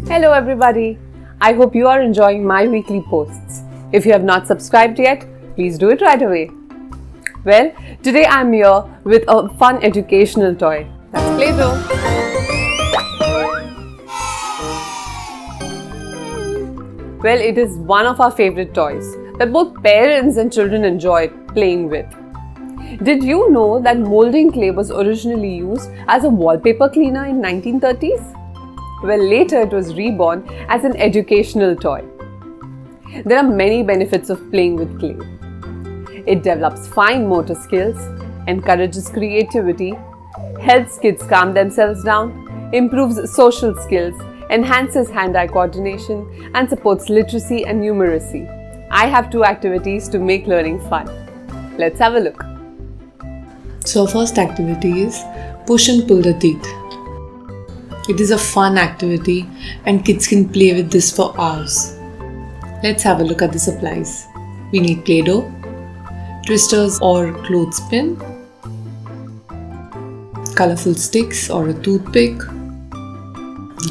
Hello everybody. I hope you are enjoying my weekly posts. If you have not subscribed yet, please do it right away. Well, today I'm here with a fun educational toy. That's Play-doh. Well, it is one of our favorite toys that both parents and children enjoy playing with. Did you know that molding clay was originally used as a wallpaper cleaner in 1930s? Well, later it was reborn as an educational toy. There are many benefits of playing with clay. It develops fine motor skills, encourages creativity, helps kids calm themselves down, improves social skills, enhances hand-eye coordination, and supports literacy and numeracy. I have 2 activities to make learning fun. Let's have a look. So our first activity is push and pull the teeth. It is a fun activity and kids can play with this for hours. Let's have a look at the supplies. We need Play-doh, twisters or clothespin, colorful sticks or a toothpick,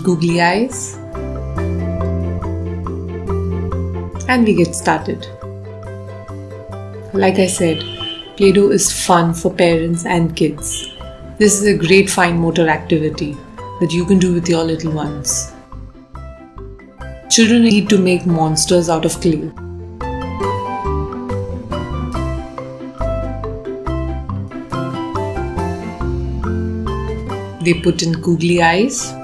googly eyes, and we get started. Like I said, Play-doh is fun for parents and kids. This is a great fine motor activity that you can do with your little ones. Children need to make monsters out of clay. They put in googly eyes,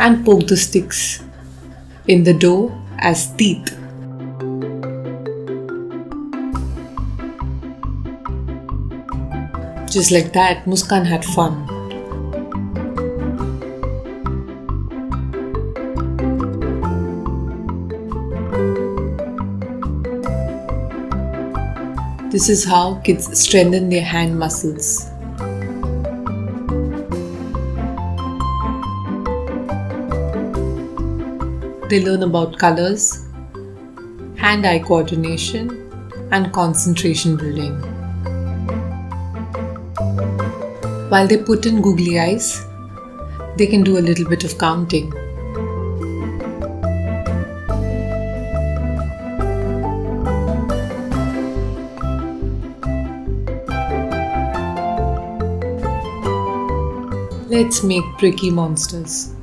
and poke the sticks in the dough as teeth. Just like that, Muskan had fun. This is how kids strengthen their hand muscles. They learn about colors, hand-eye coordination, and concentration building. While they put in googly eyes, they can do a little bit of counting. Let's make tricky monsters.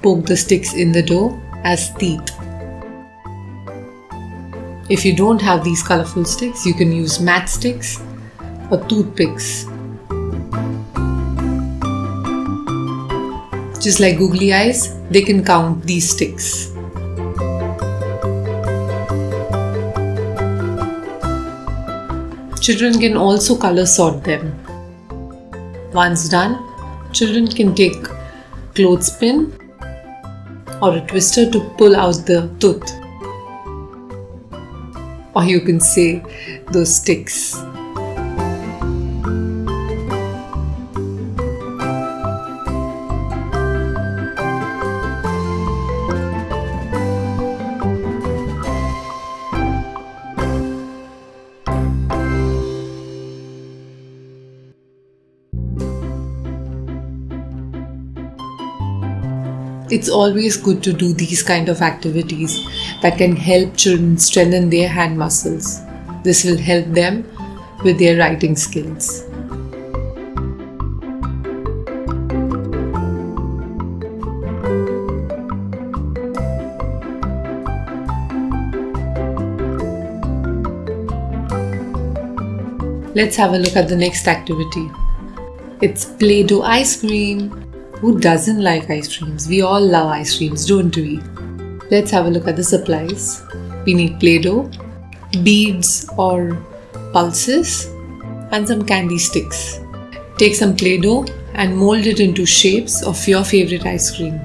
Poke the sticks in the dough as teeth. If you don't have these colorful sticks, you can use matchsticks or toothpicks. Just like googly eyes, they can count these sticks. Children can also color sort them. Once done, children can take clothespin or a twister to pull out the tooth, or you can say those sticks. It's always good to do these kind of activities that can help children strengthen their hand muscles. This will help them with their writing skills. Let's have a look at the next activity. It's Play-doh ice cream. Who doesn't like ice creams? We all love ice creams, don't we? Let's have a look at the supplies. We need Play-doh, beads or pulses, and some candy sticks. Take some Play-doh and mold it into shapes of your favorite ice cream.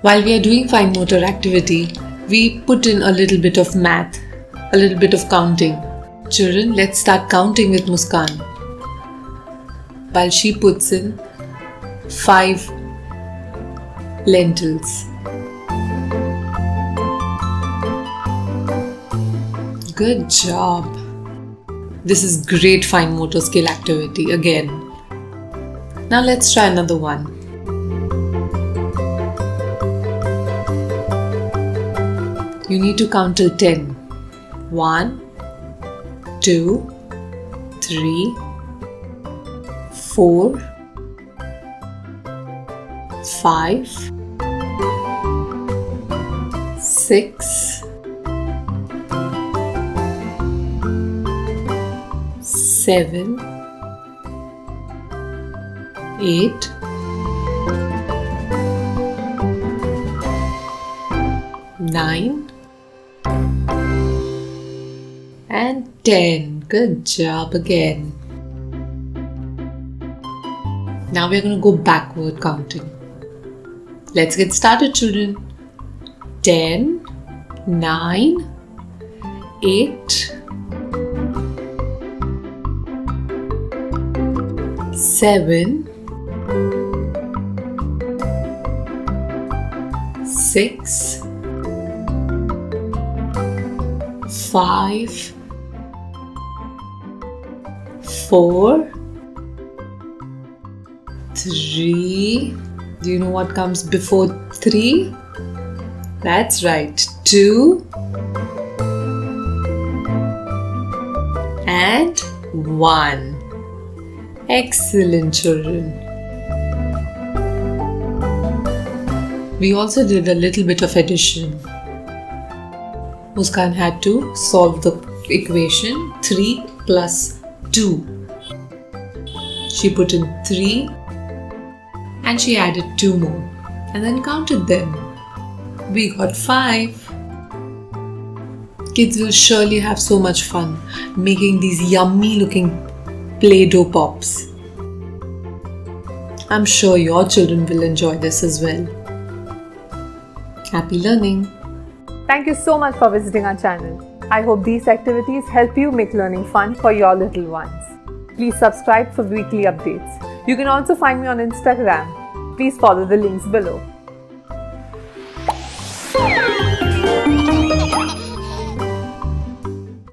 While we are doing fine motor activity, we put in a little bit of math, a little bit of counting. Children, let's start counting with Muskan. While she puts in 5 lentils. Good job. This is great fine motor skill activity again. Now let's try another one. You need to count till 10. 1, 2, 3, 4, 5, 6, 7, 8, 9, and 10. Good job again. Now we're going to go backward counting. Let's get started, children. 10, 9, 8, 7, 6, 5, 4, 3. Do you know what comes before 3? That's right, 2 and 1. Excellent, children. We also did a little bit of addition. Muskan had to solve the equation 3 plus 2. She put in 3 and she added 2 more and then counted them. We got 5. Kids will surely have so much fun making these yummy looking Play-doh pops. I'm sure your children will enjoy this as well. Happy learning! Thank you so much for visiting our channel. I hope these activities help you make learning fun for your little ones. Please subscribe for weekly updates. You can also find me on Instagram. Please follow the links below.